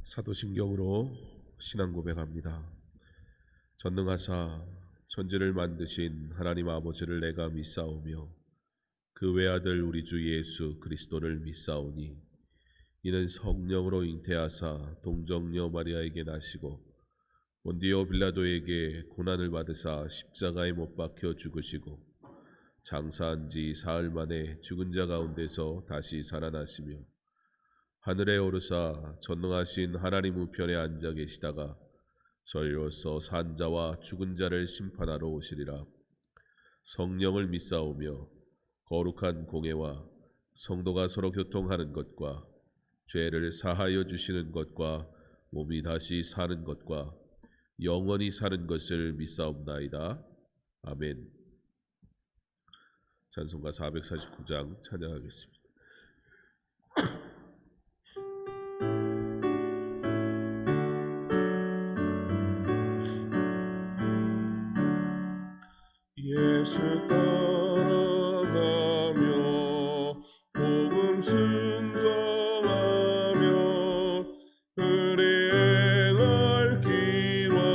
사도신경으로 신앙 고백합니다. 전능하사 천지를 만드신 하나님 아버지를 내가 믿사오며 그 외아들 우리 주 예수 그리스도를 믿사오니 이는 성령으로 잉태하사 동정녀 마리아에게 나시고 본디오 빌라도에게 고난을 받으사 십자가에 못 박혀 죽으시고 장사한 지 사흘 만에 죽은 자 가운데서 다시 살아나시며 하늘에 오르사 전능하신 하나님 우편에 앉아 계시다가 저희로서 산 자와 죽은 자를 심판하러 오시리라. 성령을 믿사오며 거룩한 공회와 성도가 서로 교통하는 것과 죄를 사하여 주시는 것과 몸이 다시 사는 것과 영원히 사는 것을 믿사옵나이다. 아멘. 찬송가 449장 찬양하겠습니다. 예수 따라가며 복음 순종하며 그리에 날 기원하겠네.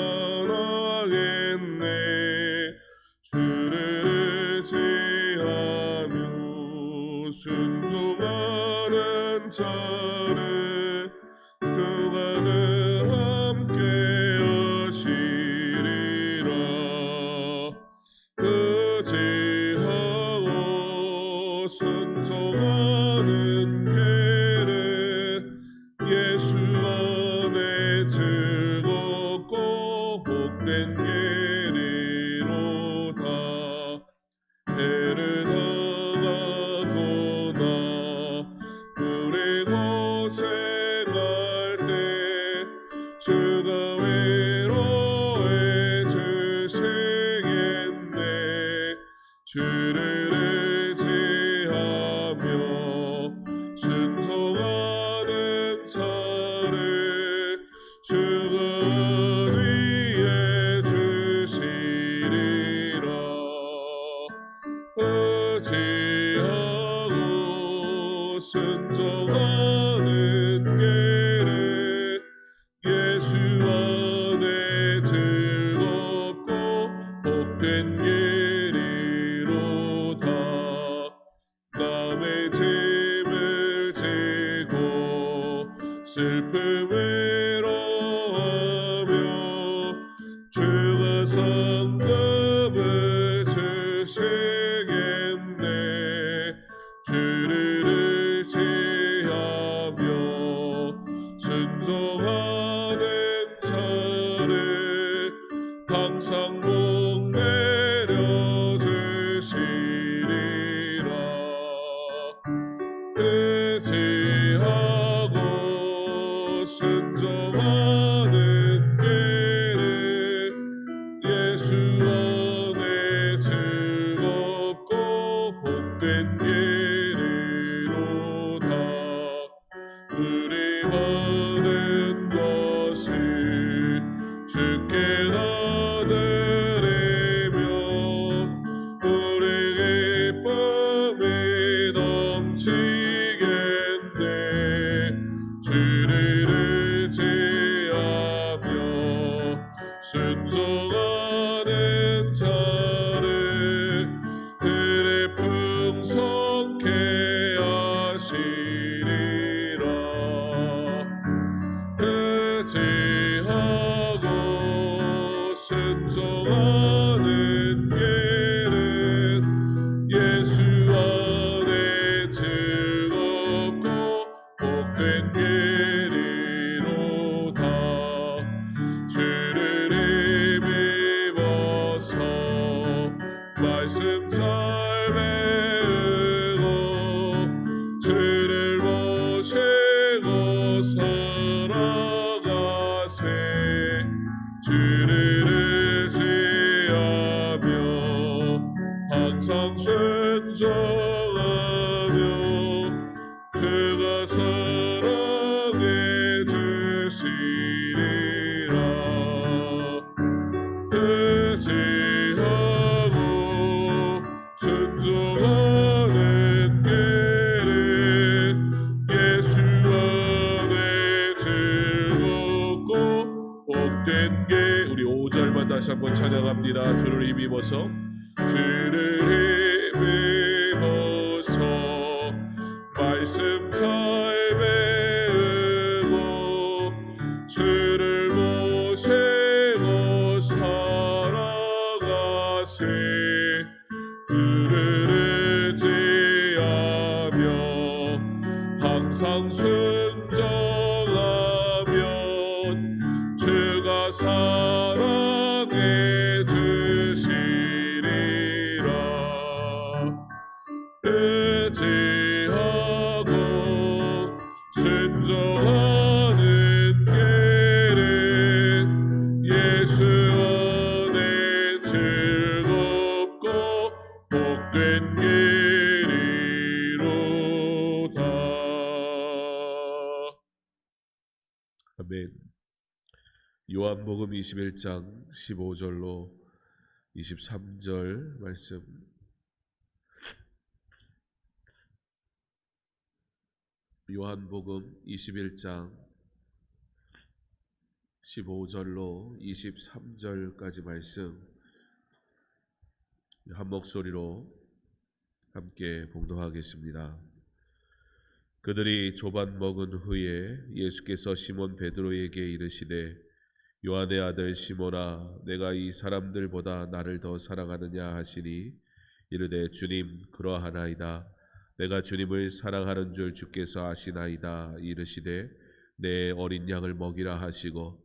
주를 의지하며 순종하는 자를 그가 늘 함께 하시리라. 의지하고 순종하는 길은 예수 안에 즐겁고 복된 길이로다. 해를 당하거나 우리 고생할 때 주가 위로해 주시겠네. 주를 의지하며 순종하는 자를 주가 위해 주시리라. 의지하고 순종하는 길은 예수 안에 즐겁고 복된 길이로다. 남의 짐을 지고 슬픔 위로하며 주가 상급을 주시겠네. 주를 의지하며 순종하는 자를 항상 복 내려주시리라. 의지하고 순종하는 길은 예수 안에 즐겁고 복된 길이로다. 우리 받은 것을 주께 다 드리며 우리 기쁨이 넘치겠네. 주를 의지하며 순종하는 자를 그리 풍성케 하시리라. 의지하고 순종하는 길은 예수 안에 즐겁고 복된 길이로다. 주를 힘입어서 말씀 잘 배우고 주를 모시고 살아가세. 주를 의지하며 항상 순종하며 주가 사랑해 주시리라. 의지하고 순종하는 길은 예수 안에 즐거워 다시 한번 찬양합니다. 주를 힘입어서 주를 힘입어서 말씀 잘 배우고 주를 모시고 살아가세 그를 의지하며 항상 순종하면 주가 사랑해 주시리라 의지하고 순종하는 길은 예수 안에 즐겁고 복된 길이로다. 아멘. 요한복음 21장 15절로 23절 말씀. 요한복음 21장 15절로 23절까지 말씀 한 목소리로 함께 봉독하겠습니다. 그들이 조반 먹은 후에 예수께서 시몬 베드로에게 이르시되 요한의 아들 시몬아 내가 이 사람들보다 나를 더 사랑하느냐 하시니 이르되 주님 그러하나이다. 내가 주님을 사랑하는 줄 주께서 아시나이다. 이르시되 내 어린 양을 먹이라 하시고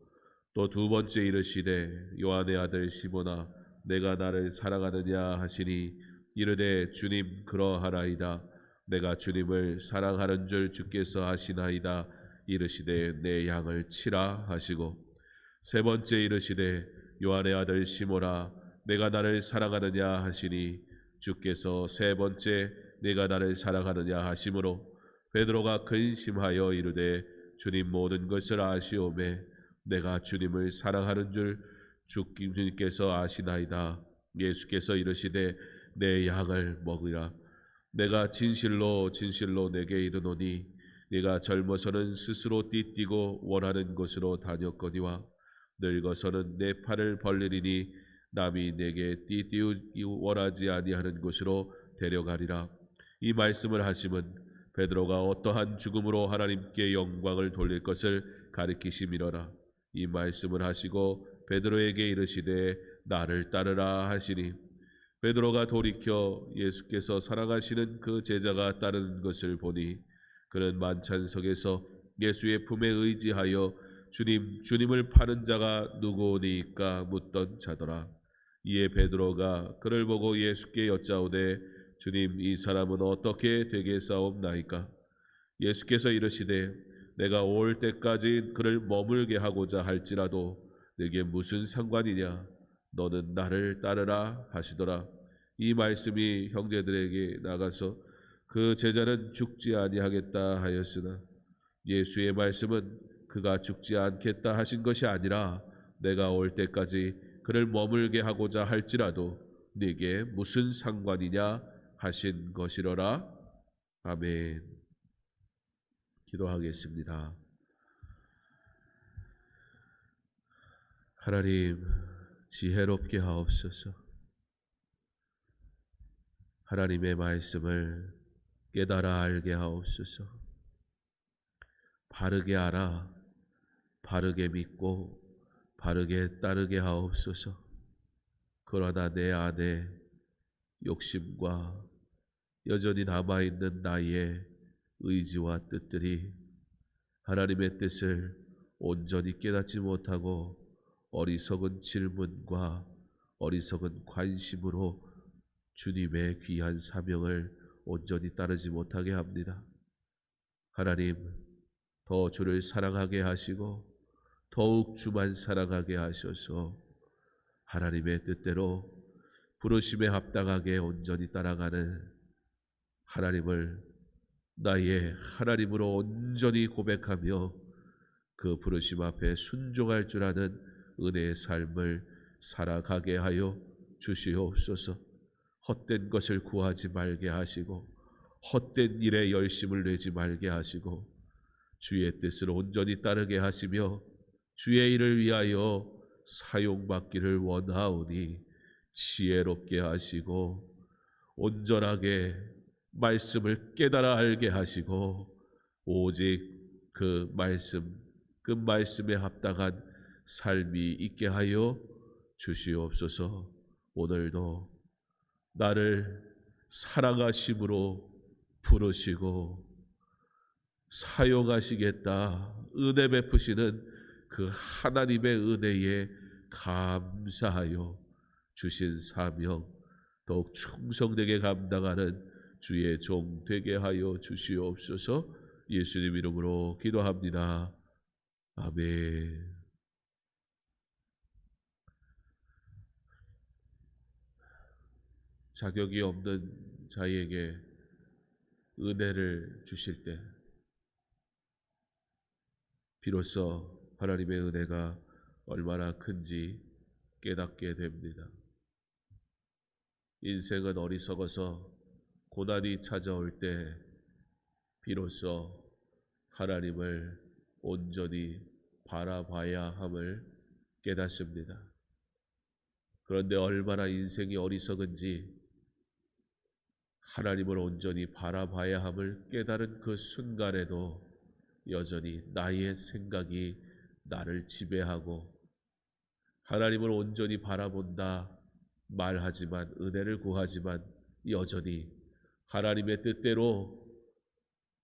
또 두 번째 이르시되 요한의 아들 시몬아 내가 나를 사랑하느냐 하시니 이르되 주님 그러하나이다. 내가 주님을 사랑하는 줄 주께서 아시나이다. 이르시되 내 양을 치라 하시고 세 번째 이르시되 요한의 아들 시몬아 내가 나를 사랑하느냐 하시니 주께서 세 번째 내가 나를 사랑하느냐 하심으로 베드로가 근심하여 이르되 주님 모든 것을 아시오매 내가 주님을 사랑하는 줄 주님께서 아시나이다. 예수께서 이르시되 내 양을 먹으라. 내가 진실로 진실로 내게 이르노니 네가 젊어서는 스스로 띠뛰고 원하는 곳으로 다녔거니와 늙어서는 내 팔을 벌리리니 남이 내게 띠띠우기 원하지 아니하는 곳으로 데려가리라. 이 말씀을 하심은 베드로가 어떠한 죽음으로 하나님께 영광을 돌릴 것을 가리키심이로라. 이 말씀을 하시고 베드로에게 이르시되 나를 따르라 하시니 베드로가 돌이켜 예수께서 사랑하시는 그 제자가 따르는 것을 보니 그는 만찬석에서 예수의 품에 의지하여 주님을 파는 자가 누구오니까 묻던 자더라. 이에 베드로가 그를 보고 예수께 여짜오되 주님 이 사람은 어떻게 되겠사옵나이까? 예수께서 이르시되 내가 올 때까지 그를 머물게 하고자 할지라도 내게 무슨 상관이냐? 너는 나를 따르라 하시더라. 이 말씀이 형제들에게 나가서 그 제자는 죽지 아니하겠다 하였으나 예수의 말씀은 그가 죽지 않겠다 하신 것이 아니라 내가 올 때까지 그를 머물게 하고자 할지라도 네게 무슨 상관이냐 하신 것이로라. 아멘. 기도하겠습니다. 하나님 지혜롭게 하옵소서. 하나님의 말씀을 깨달아 알게 하옵소서. 바르게 알아 바르게 믿고 바르게 따르게 하옵소서. 그러나 내 안에 욕심과 여전히 남아있는 나의 의지와 뜻들이 하나님의 뜻을 온전히 깨닫지 못하고 어리석은 질문과 어리석은 관심으로 주님의 귀한 사명을 온전히 따르지 못하게 합니다. 하나님, 더 주를 사랑하게 하시고 더욱 주만 사랑하게 하셔서 하나님의 뜻대로 부르심에 합당하게 온전히 따라가는 하나님을 나의 하나님으로 온전히 고백하며 그 부르심 앞에 순종할 줄 아는 은혜의 삶을 살아가게 하여 주시옵소서. 헛된 것을 구하지 말게 하시고 헛된 일에 열심을 내지 말게 하시고 주의 뜻을 온전히 따르게 하시며 주의 일을 위하여 사용받기를 원하오니 지혜롭게 하시고 온전하게 말씀을 깨달아 알게 하시고 오직 그 말씀에 합당한 삶이 있게 하여 주시옵소서. 오늘도 나를 사랑하심으로 부르시고 사용하시겠다 은혜 베푸시는 그 하나님의 은혜에 감사하여 주신 사명 더욱 충성되게 감당하는 주의 종 되게 하여 주시옵소서. 예수님 이름으로 기도합니다. 아멘. 자격이 없는 자에게 은혜를 주실 때 비로소 하나님의 은혜가 얼마나 큰지 깨닫게 됩니다. 인생은 어리석어서 고난이 찾아올 때 비로소 하나님을 온전히 바라봐야 함을 깨닫습니다. 그런데 얼마나 인생이 어리석은지 하나님을 온전히 바라봐야 함을 깨달은 그 순간에도 여전히 나의 생각이 나를 지배하고 하나님을 온전히 바라본다 말하지만 은혜를 구하지만 여전히 하나님의 뜻대로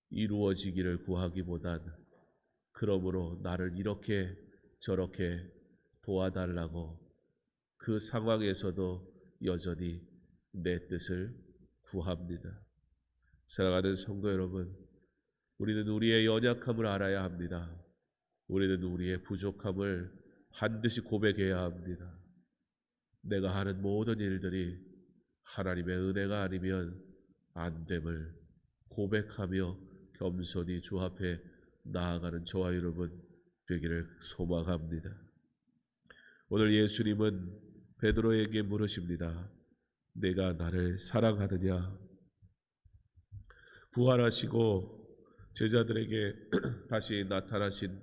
이루어지기를 구하기보단 그러므로 나를 이렇게 저렇게 도와달라고 그 상황에서도 여전히 내 뜻을 구합니다. 사랑하는 성도 여러분, 우리는 우리의 연약함을 알아야 합니다. 우리는 우리의 부족함을 반드시 고백해야 합니다. 내가 하는 모든 일들이 하나님의 은혜가 아니면 안 됨을 고백하며 겸손히 주 앞에 나아가는 저와 여러분 되기를 소망합니다. 오늘 예수님은 베드로에게 물으십니다. 내가 나를 사랑하느냐? 부활하시고 제자들에게 다시 나타나신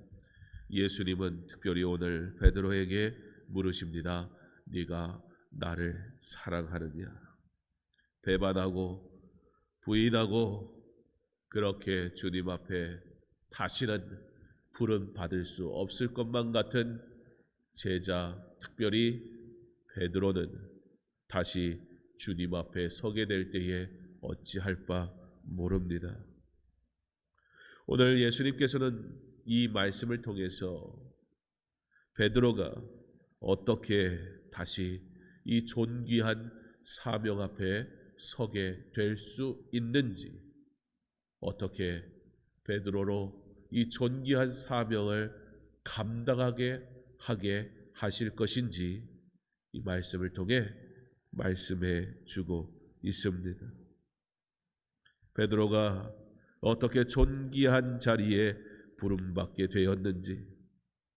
예수님은 특별히 오늘 베드로에게 물으십니다. 네가 나를 사랑하느냐? 배반하고 부인하고 그렇게 주님 앞에 다시는 부름 받을 수 없을 것만 같은 제자, 특별히 베드로는 다시 주님 앞에 서게 될 때에 어찌할 바 모릅니다. 오늘 예수님께서는 이 말씀을 통해서 베드로가 어떻게 다시 이 존귀한 사명 앞에 서게 될 수 있는지, 어떻게 베드로로 이 존귀한 사명을 감당하게 하게 하실 것인지 이 말씀을 통해 말씀해 주고 있습니다. 베드로가 어떻게 존귀한 자리에 부름받게 되었는지,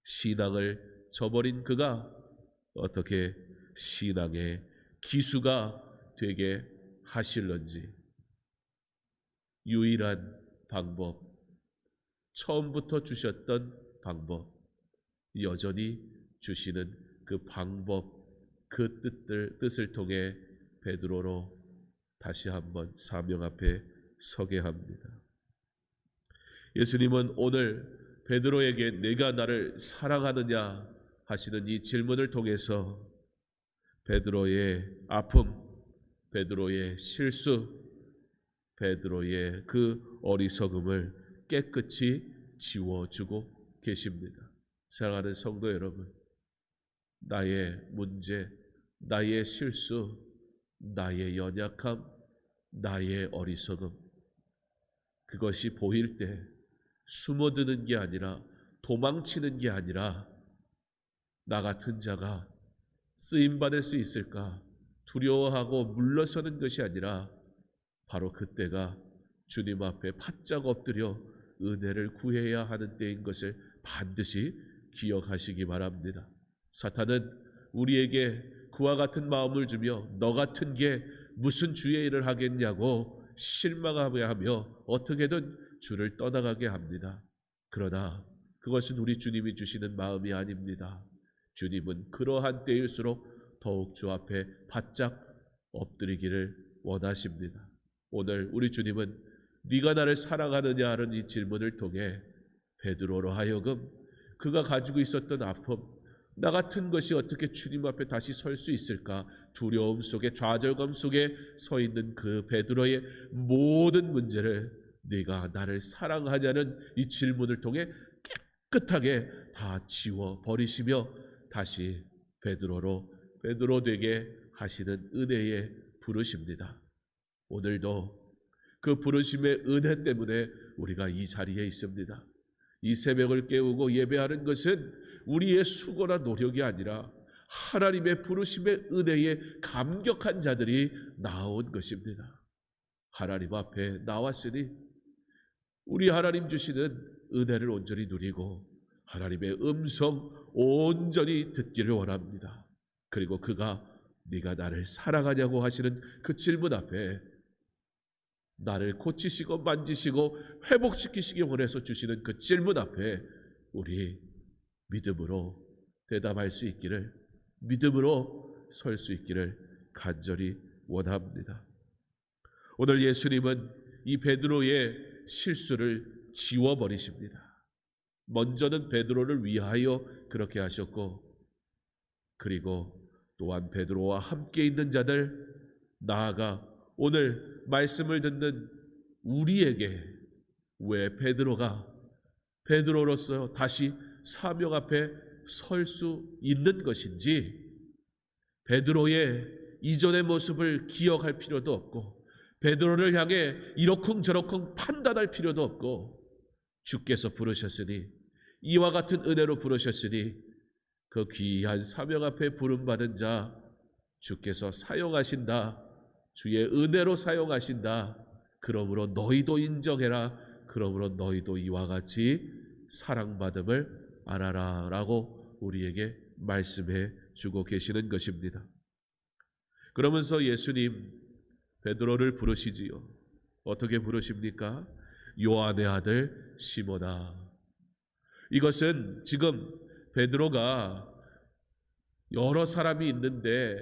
신앙을 저버린 그가 어떻게 신앙의 기수가 되게 하실런지, 유일한 방법, 처음부터 주셨던 방법, 여전히 주시는 그 방법, 그 뜻을 통해 베드로로 다시 한번 사명 앞에 서게 합니다. 예수님은 오늘 베드로에게 내가 나를 사랑하느냐 하시는 이 질문을 통해서 베드로의 아픔, 베드로의 실수, 베드로의 그 어리석음을 깨끗이 지워주고 계십니다. 사랑하는 성도 여러분, 나의 문제, 나의 실수, 나의 연약함, 나의 어리석음, 그것이 보일 때 숨어드는 게 아니라 도망치는 게 아니라 나 같은 자가 쓰임받을 수 있을까 두려워하고 물러서는 것이 아니라 바로 그때가 주님 앞에 바짝 엎드려 은혜를 구해야 하는 때인 것을 반드시 기억하시기 바랍니다. 사탄은 우리에게 그와 같은 마음을 주며 너 같은 게 무슨 주의 일을 하겠냐고 실망하게 하며 어떻게든 주를 떠나가게 합니다. 그러나 그것은 우리 주님이 주시는 마음이 아닙니다. 주님은 그러한 때일수록 더욱 주 앞에 바짝 엎드리기를 원하십니다. 오늘 우리 주님은 네가 나를 사랑하느냐 하는 이 질문을 통해 베드로로 하여금 그가 가지고 있었던 아픔, 나 같은 것이 어떻게 주님 앞에 다시 설 수 있을까, 두려움 속에, 좌절감 속에 서 있는 그 베드로의 모든 문제를 네가 나를 사랑하냐는 이 질문을 통해 깨끗하게 다 지워버리시며 다시 베드로 되게 하시는 은혜에 부르십니다. 오늘도 그 부르심의 은혜 때문에 우리가 이 자리에 있습니다. 이 새벽을 깨우고 예배하는 것은 우리의 수고나 노력이 아니라 하나님의 부르심의 은혜에 감격한 자들이 나온 것입니다. 하나님 앞에 나왔으니 우리 하나님 주시는 은혜를 온전히 누리고 하나님의 음성 온전히 듣기를 원합니다. 그리고 그가 네가 나를 사랑하냐고 하시는 그 질문 앞에 나를 고치시고 만지시고 회복시키시기 원해서 주시는 그 질문 앞에 우리 믿음으로 대답할 수 있기를, 믿음으로 설 수 있기를 간절히 원합니다. 오늘 예수님은 이 베드로의 실수를 지워버리십니다. 먼저는 베드로를 위하여 그렇게 하셨고, 그리고 또한 베드로와 함께 있는 자들, 나아가 오늘 말씀을 듣는 우리에게 왜 베드로로서 다시 사명 앞에 설 수 있는 것인지, 베드로의 이전의 모습을 기억할 필요도 없고 베드로를 향해 이러쿵저러쿵 판단할 필요도 없고, 주께서 부르셨으니, 이와 같은 은혜로 부르셨으니 그 귀한 사명 앞에 부름받은 자 주께서 사용하신다, 주의 은혜로 사용하신다. 그러므로 너희도 인정해라. 그러므로 너희도 이와 같이 사랑받음을 알아라 라고 우리에게 말씀해 주고 계시는 것입니다. 그러면서 예수님 베드로를 부르시지요. 어떻게 부르십니까? 요한의 아들 시몬아. 이것은 지금 베드로가 여러 사람이 있는데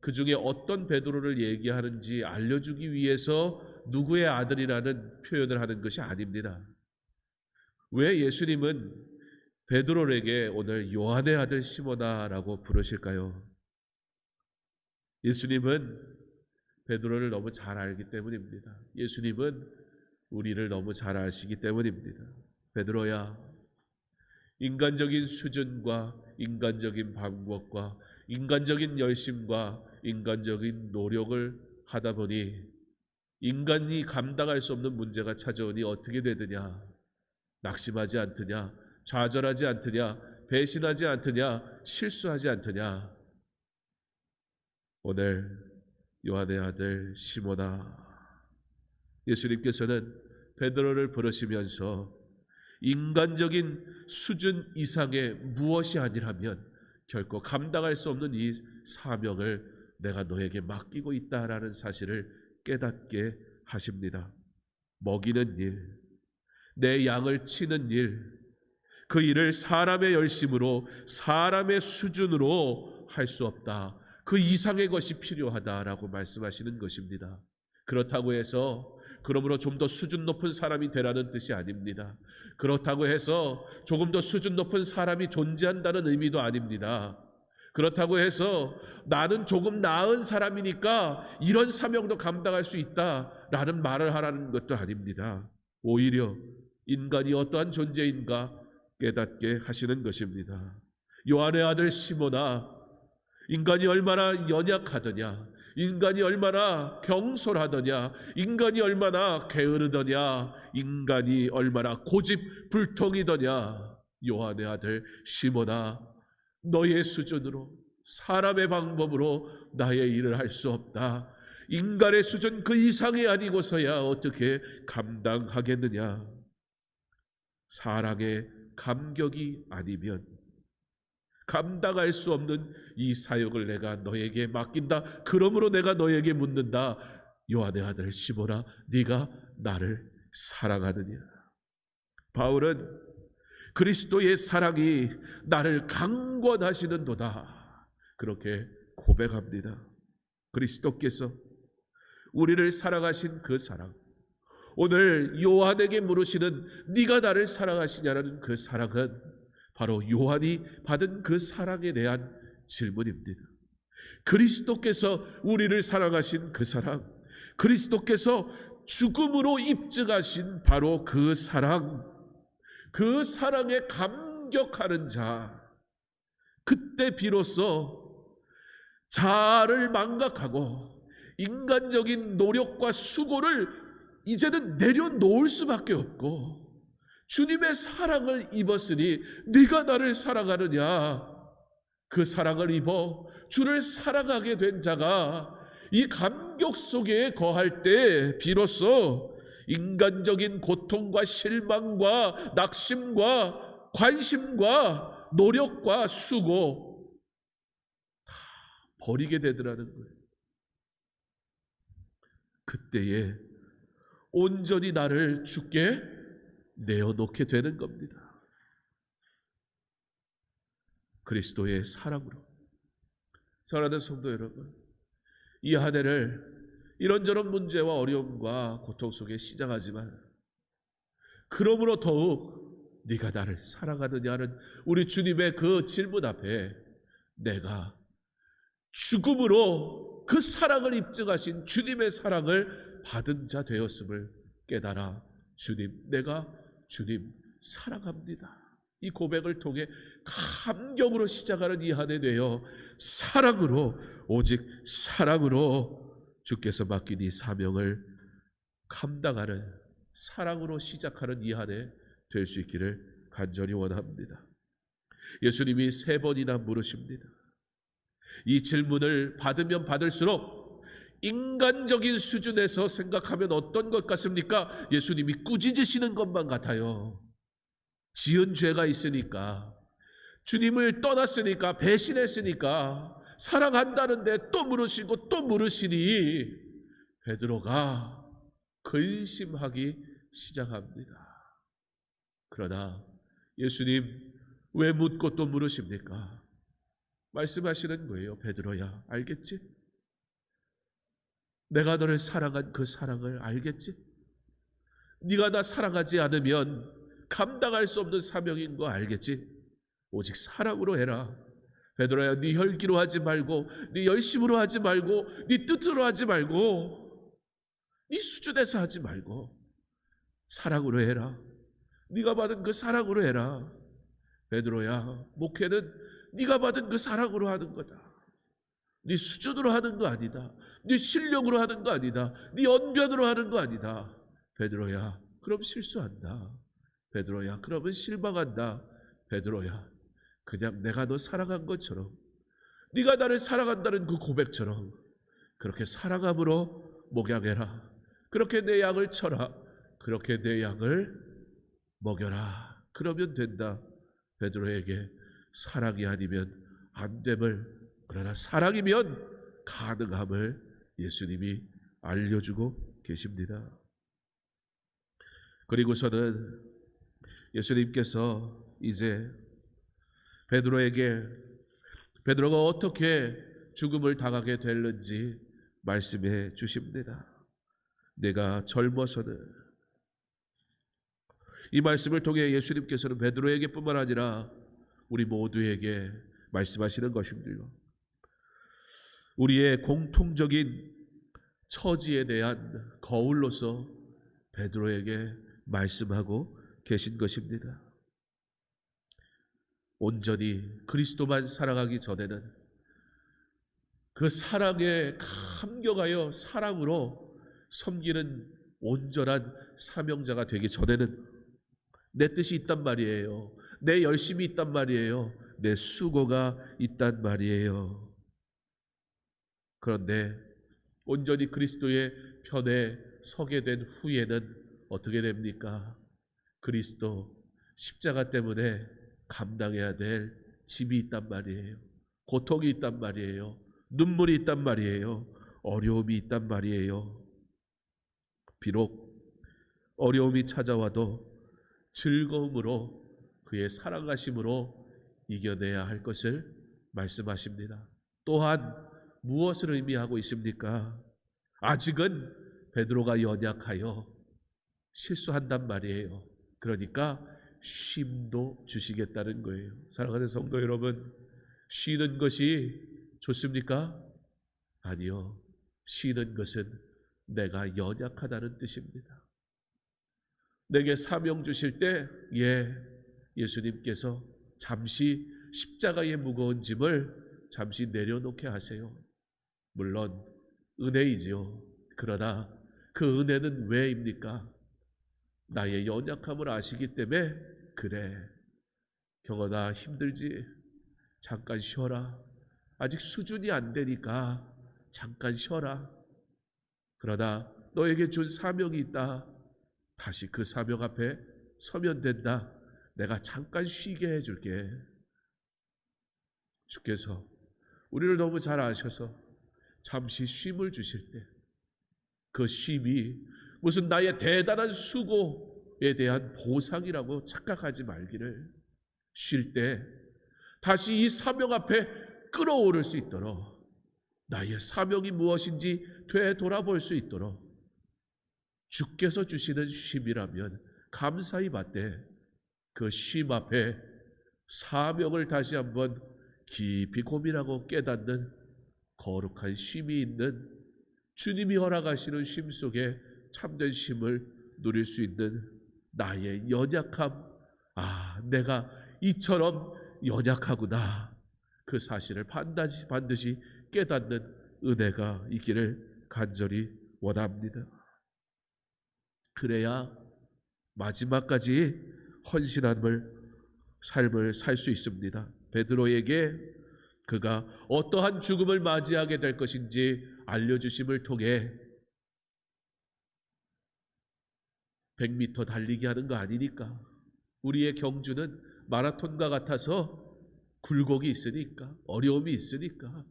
그 중에 어떤 베드로를 얘기하는지 알려주기 위해서 누구의 아들이라는 표현을 하는 것이 아닙니다. 왜 예수님은 베드로에게 오늘 요한의 아들 시몬아라고 부르실까요? 예수님은 베드로를 너무 잘 알기 때문입니다. 예수님은 우리를 너무 잘 아시기 때문입니다. 베드로야, 인간적인 수준과 인간적인 방법과 인간적인 열심과 인간적인 노력을 하다 보니 인간이 감당할 수 없는 문제가 찾아오니 어떻게 되느냐? 낙심하지 않더냐? 좌절하지 않더냐? 배신하지 않더냐? 실수하지 않더냐? 오늘 요한의 아들 시몬아, 예수님께서는 베드로를 부르시면서 인간적인 수준 이상의 무엇이 아니라면 결코 감당할 수 없는 이 사명을 내가 너에게 맡기고 있다라는 사실을 깨닫게 하십니다. 먹이는 일, 내 양을 치는 일, 그 일을 사람의 열심으로 사람의 수준으로 할 수 없다. 그 이상의 것이 필요하다라고 말씀하시는 것입니다. 그렇다고 해서 그러므로 좀 더 수준 높은 사람이 되라는 뜻이 아닙니다. 그렇다고 해서 조금 더 수준 높은 사람이 존재한다는 의미도 아닙니다. 그렇다고 해서 나는 조금 나은 사람이니까 이런 사명도 감당할 수 있다라는 말을 하라는 것도 아닙니다. 오히려 인간이 어떠한 존재인가 깨닫게 하시는 것입니다. 요한의 아들 시몬아, 인간이 얼마나 연약하더냐, 인간이 얼마나 경솔하더냐, 인간이 얼마나 게으르더냐, 인간이 얼마나 고집불통이더냐. 요한의 아들 시몬아, 너의 수준으로 사람의 방법으로 나의 일을 할 수 없다. 인간의 수준 그 이상이 아니고서야 어떻게 감당하겠느냐. 사랑의 감격이 아니면 감당할 수 없는 이 사역을 내가 너에게 맡긴다. 그러므로 내가 너에게 묻는다. 요한의 아들 시몬아, 네가 나를 사랑하느냐? 바울은 그리스도의 사랑이 나를 강권하시는도다. 그렇게 고백합니다. 그리스도께서 우리를 사랑하신 그 사랑, 오늘 요한에게 물으시는 네가 나를 사랑하시냐라는 그 사랑은 바로 요한이 받은 그 사랑에 대한 질문입니다. 그리스도께서 우리를 사랑하신 그 사랑, 그리스도께서 죽음으로 입증하신 바로 그 사랑, 그 사랑에 감격하는 자, 그때 비로소 자아를 망각하고 인간적인 노력과 수고를 이제는 내려놓을 수밖에 없고, 주님의 사랑을 입었으니 네가 나를 사랑하느냐, 그 사랑을 입어 주를 사랑하게 된 자가 이 감격 속에 거할 때 비로소 인간적인 고통과 실망과 낙심과 관심과 노력과 수고 다 버리게 되더라는 거예요. 그때에 온전히 나를 주께 내어놓게 되는 겁니다. 그리스도의 사랑으로. 사랑하는 성도 여러분, 이 한 해를 이런저런 문제와 어려움과 고통 속에 시작하지만, 그러므로 더욱 네가 나를 사랑하느냐는 우리 주님의 그 질문 앞에 내가 죽음으로 그 사랑을 입증하신 주님의 사랑을 받은 자 되었음을 깨달아 주님, 내가 주님 사랑합니다. 이 고백을 통해 감격으로 시작하는 이 한 해 되어 사랑으로, 오직 사랑으로 주께서 맡긴 이 사명을 감당하는, 사랑으로 시작하는 이 한 해 될 수 있기를 간절히 원합니다. 예수님이 3번이나 물으십니다. 이 질문을 받으면 받을수록 인간적인 수준에서 생각하면 어떤 것 같습니까? 예수님이 꾸짖으시는 것만 같아요. 지은 죄가 있으니까, 주님을 떠났으니까, 배신했으니까 사랑한다는데 또 물으시고 또 물으시니 베드로가 근심하기 시작합니다. 그러나 예수님 왜 묻고 또 물으십니까? 말씀하시는 거예요. 베드로야, 알겠지? 내가 너를 사랑한 그 사랑을 알겠지? 네가 나 사랑하지 않으면 감당할 수 없는 사명인 거 알겠지? 오직 사랑으로 해라. 베드로야, 네 혈기로 하지 말고, 네 열심으로 하지 말고, 네 뜻으로 하지 말고, 네 수준에서 하지 말고 사랑으로 해라. 네가 받은 그 사랑으로 해라. 베드로야, 목회는 네가 받은 그 사랑으로 하는 거다. 네 수준으로 하는 거 아니다. 네 실력으로 하는 거 아니다. 네 언변으로 하는 거 아니다. 베드로야, 그럼 실수한다. 베드로야, 그러면 실망한다. 베드로야, 그냥 내가 너 사랑한 것처럼, 네가 나를 사랑한다는 그 고백처럼 그렇게 사랑함으로 목양해라. 그렇게 내 양을 쳐라. 그렇게 내 양을 먹여라. 그러면 된다. 베드로에게 사랑이 아니면 안 됨을, 그러나 사랑이면 가능함을 예수님이 알려주고 계십니다. 그리고서는 예수님께서 이제 베드로가 어떻게 죽음을 당하게 됐는지 말씀해 주십니다. 내가 젊어서는, 이 말씀을 통해 예수님께서는 베드로에게 뿐만 아니라 우리 모두에게 말씀하시는 것입니다. 우리의 공통적인 처지에 대한 거울로서 베드로에게 말씀하고 계신 것입니다. 온전히 그리스도만 사랑하기 전에는, 그 사랑에 감격하여 사랑으로 섬기는 온전한 사명자가 되기 전에는 내 뜻이 있단 말이에요. 내 열심이 있단 말이에요. 내 수고가 있단 말이에요. 그런데 온전히 그리스도의 편에 서게 된 후에는 어떻게 됩니까? 그리스도 십자가 때문에 감당해야 될 짐이 있단 말이에요. 고통이 있단 말이에요. 눈물이 있단 말이에요. 어려움이 있단 말이에요. 비록 어려움이 찾아와도 즐거움으로 그의 살아가심으로 이겨내야 할 것을 말씀하십니다. 또한 무엇을 의미하고 있습니까? 아직은 베드로가 연약하여 실수한단 말이에요. 그러니까 쉼도 주시겠다는 거예요. 사랑하는 성도 여러분, 쉬는 것이 좋습니까? 아니요. 쉬는 것은 내가 연약하다는 뜻입니다. 내게 사명 주실 때 예수님께서 잠시 십자가의 무거운 짐을 잠시 내려놓게 하세요. 물론 은혜이지요. 그러나 그 은혜는 왜입니까? 나의 연약함을 아시기 때문에 그래, 경원아 힘들지? 잠깐 쉬어라. 아직 수준이 안 되니까 잠깐 쉬어라. 그러나 너에게 준 사명이 있다. 다시 그 사명 앞에 서면 된다. 내가 잠깐 쉬게 해줄게. 주께서 우리를 너무 잘 아셔서 잠시 쉼을 주실 때 그 쉼이 무슨 나의 대단한 수고에 대한 보상이라고 착각하지 말기를, 쉴 때 다시 이 사명 앞에 끌어오를 수 있도록, 나의 사명이 무엇인지 되돌아볼 수 있도록 주께서 주시는 쉼이라면 감사히 받되 그 쉼 앞에 사명을 다시 한번 깊이 고민하고 깨닫는 거룩한 쉼이 있는, 주님이 허락하시는 쉼 속에 참된 쉼을 누릴 수 있는 나의 연약함, 내가 이처럼 연약하구나, 그 사실을 반드시 깨닫는 은혜가 있기를 간절히 원합니다. 그래야 마지막까지 헌신한 삶을 살 수 있습니다. 베드로에게 그가 어떠한 죽음을 맞이하게 될 것인지 알려주심을 통해 100m 달리기 하는 거 아니니까, 우리의 경주는 마라톤과 같아서 굴곡이 있으니까, 어려움이 있으니까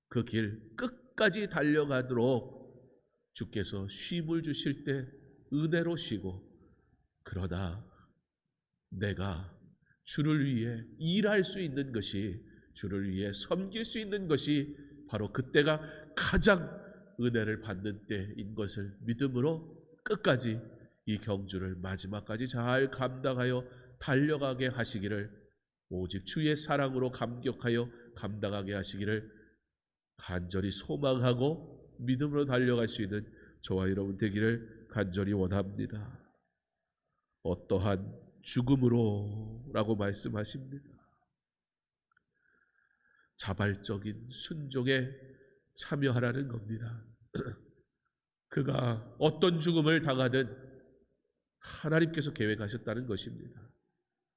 그 길 끝까지 달려가도록 주께서 쉼을 주실 때 은혜로 쉬고, 그러나 내가 주를 위해 일할 수 있는 것이, 주를 위해 섬길 수 있는 것이 바로 그때가 가장 은혜를 받는 때인 것을 믿음으로 끝까지 이 경주를 마지막까지 잘 감당하여 달려가게 하시기를, 오직 주의 사랑으로 감격하여 감당하게 하시기를 간절히 소망하고 믿음으로 달려갈 수 있는 저와 여러분 되기를 간절히 원합니다. 어떠한 죽음으로라고 말씀하십니다. 자발적인 순종에 참여하라는 겁니다. 그가 어떤 죽음을 당하든 하나님께서 계획하셨다는 것입니다.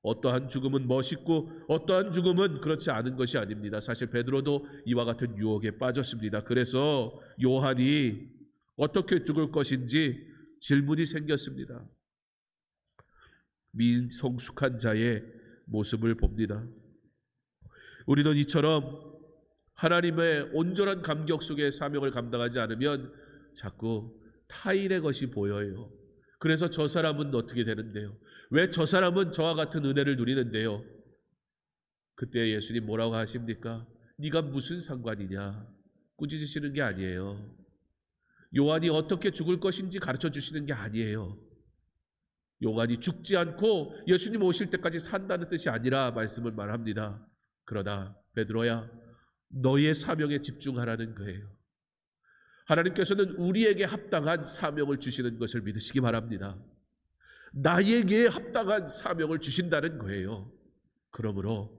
어떠한 죽음은 멋있고 어떠한 죽음은 그렇지 않은 것이 아닙니다. 사실 베드로도 이와 같은 유혹에 빠졌습니다. 그래서 요한이 어떻게 죽을 것인지 질문이 생겼습니다. 미성숙한 자의 모습을 봅니다. 우리는 이처럼 하나님의 온전한 감격 속에 사명을 감당하지 않으면 자꾸 타인의 것이 보여요. 그래서 저 사람은 어떻게 되는데요? 왜 저 사람은 저와 같은 은혜를 누리는데요? 그때 예수님 뭐라고 하십니까? 네가 무슨 상관이냐? 꾸짖으시는 게 아니에요. 요한이 어떻게 죽을 것인지 가르쳐 주시는 게 아니에요. 요한이 죽지 않고 예수님 오실 때까지 산다는 뜻이 아니라 말씀을 말합니다. 그러나 베드로야, 너의 사명에 집중하라는 거예요. 하나님께서는 우리에게 합당한 사명을 주시는 것을 믿으시기 바랍니다. 나에게 합당한 사명을 주신다는 거예요. 그러므로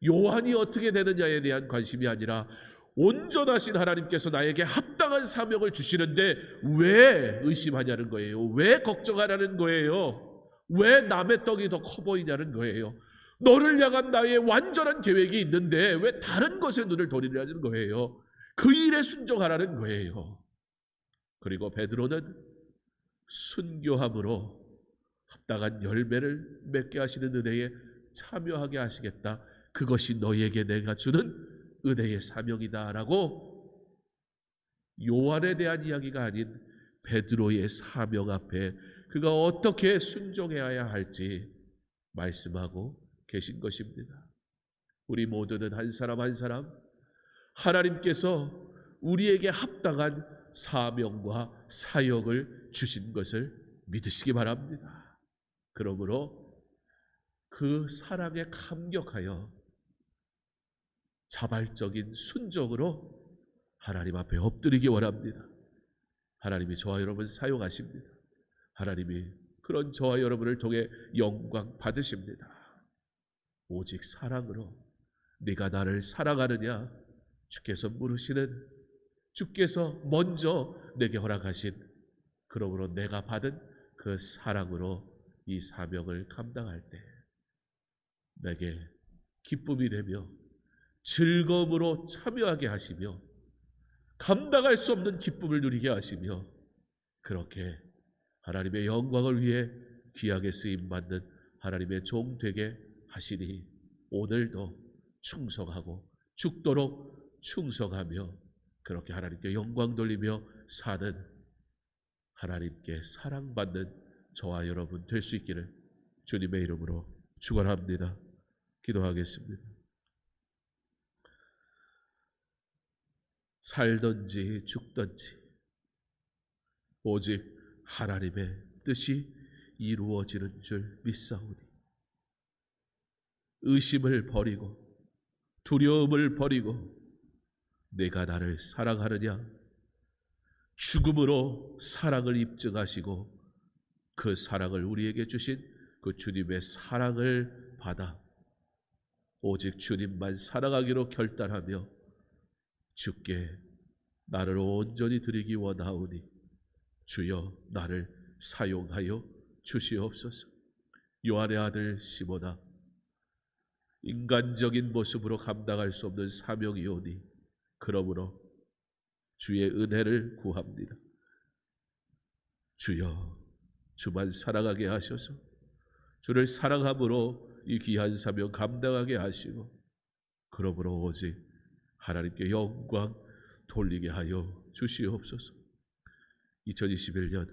요한이 어떻게 되느냐에 대한 관심이 아니라 온전하신 하나님께서 나에게 합당한 사명을 주시는데 왜 의심하냐는 거예요. 왜 걱정하냐는 거예요. 왜 남의 떡이 더 커 보이냐는 거예요. 너를 향한 나의 완전한 계획이 있는데 왜 다른 것에 눈을 돌리냐는 거예요. 그 일에 순종하라는 거예요. 그리고 베드로는 순교함으로 합당한 열매를 맺게 하시는 은혜에 참여하게 하시겠다. 그것이 너에게 내가 주는 은혜의 사명이다 라고 요한에 대한 이야기가 아닌 베드로의 사명 앞에 그가 어떻게 순종해야 할지 말씀하고 계신 것입니다. 우리 모두는 한 사람 한 사람 하나님께서 우리에게 합당한 사명과 사역을 주신 것을 믿으시기 바랍니다. 그러므로 그 사랑에 감격하여 자발적인 순종으로 하나님 앞에 엎드리기 원합니다. 하나님이 저와 여러분 사용하십니다. 하나님이 그런 저와 여러분을 통해 영광 받으십니다. 오직 사랑으로 네가 나를 사랑하느냐 주께서 물으시는, 주께서 먼저 내게 허락하신, 그러므로 내가 받은 그 사랑으로 이 사명을 감당할 때 내게 기쁨이 되며 즐거움으로 참여하게 하시며 감당할 수 없는 기쁨을 누리게 하시며, 그렇게 하나님의 영광을 위해 귀하게 쓰임받는 하나님의 종 되게 하시니 오늘도 충성하고 죽도록 충성하며 그렇게 하나님께 영광 돌리며 사는 하나님께 사랑받는 저와 여러분 될 수 있기를 주님의 이름으로 축원합니다. 기도하겠습니다. 살든지 죽든지 오직 하나님의 뜻이 이루어지는 줄 믿사오니 의심을 버리고 두려움을 버리고 내가 나를 사랑하느냐 죽음으로 사랑을 입증하시고 그 사랑을 우리에게 주신 그 주님의 사랑을 받아 오직 주님만 사랑하기로 결단하며 주께 나를 온전히 드리기 원하오니 주여 나를 사용하여 주시옵소서. 요한의 아들 시몬아, 인간적인 모습으로 감당할 수 없는 사명이오니 그러므로 주의 은혜를 구합니다. 주여 주만 사랑하게 하셔서 주를 사랑함으로 이 귀한 사명 감당하게 하시고 그러므로 오직 하나님께 영광 돌리게 하여 주시옵소서. 2021년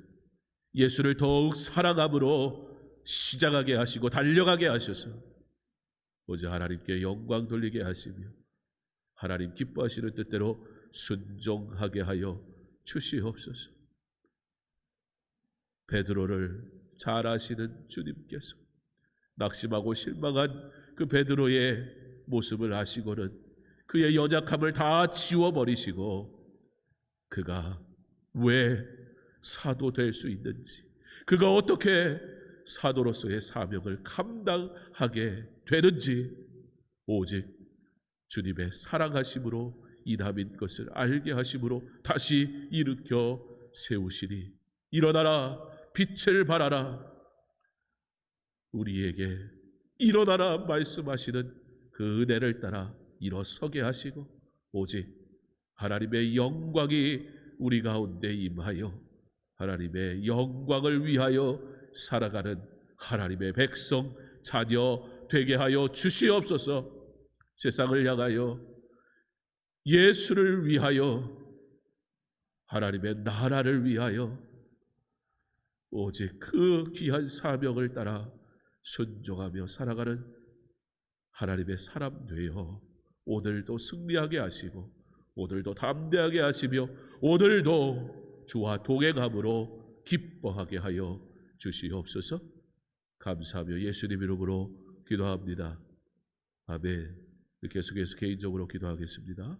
예수를 더욱 사랑함으로 시작하게 하시고 달려가게 하셔서 오직 하나님께 영광 돌리게 하시며 하나님 기뻐하시는 뜻대로 순종하게 하여 주시옵소서. 베드로를 잘 아시는 주님께서 낙심하고 실망한 그 베드로의 모습을 아시고는 그의 연약함을 다 지워버리시고 그가 왜 사도 될 수 있는지, 그가 어떻게 사도로서의 사명을 감당하게 되는지 오직 주님의 사랑하심으로 이담인 것을 알게 하심으로 다시 일으켜 세우시니 일어나라 빛을 발하라, 우리에게 일어나라 말씀하시는 그 은혜를 따라 일어서게 하시고 오직 하나님의 영광이 우리 가운데 임하여 하나님의 영광을 위하여 살아가는 하나님의 백성 자녀 되게 하여 주시옵소서. 세상을 향하여 예수를 위하여 하나님의 나라를 위하여 오직 그 귀한 사명을 따라 순종하며 살아가는 하나님의 사람 되어 오늘도 승리하게 하시고 오늘도 담대하게 하시며 오늘도 주와 동행함으로 기뻐하게 하여 주시옵소서. 감사하며 예수님 이름으로 기도합니다. 아멘. 계속해서 개인적으로 기도하겠습니다.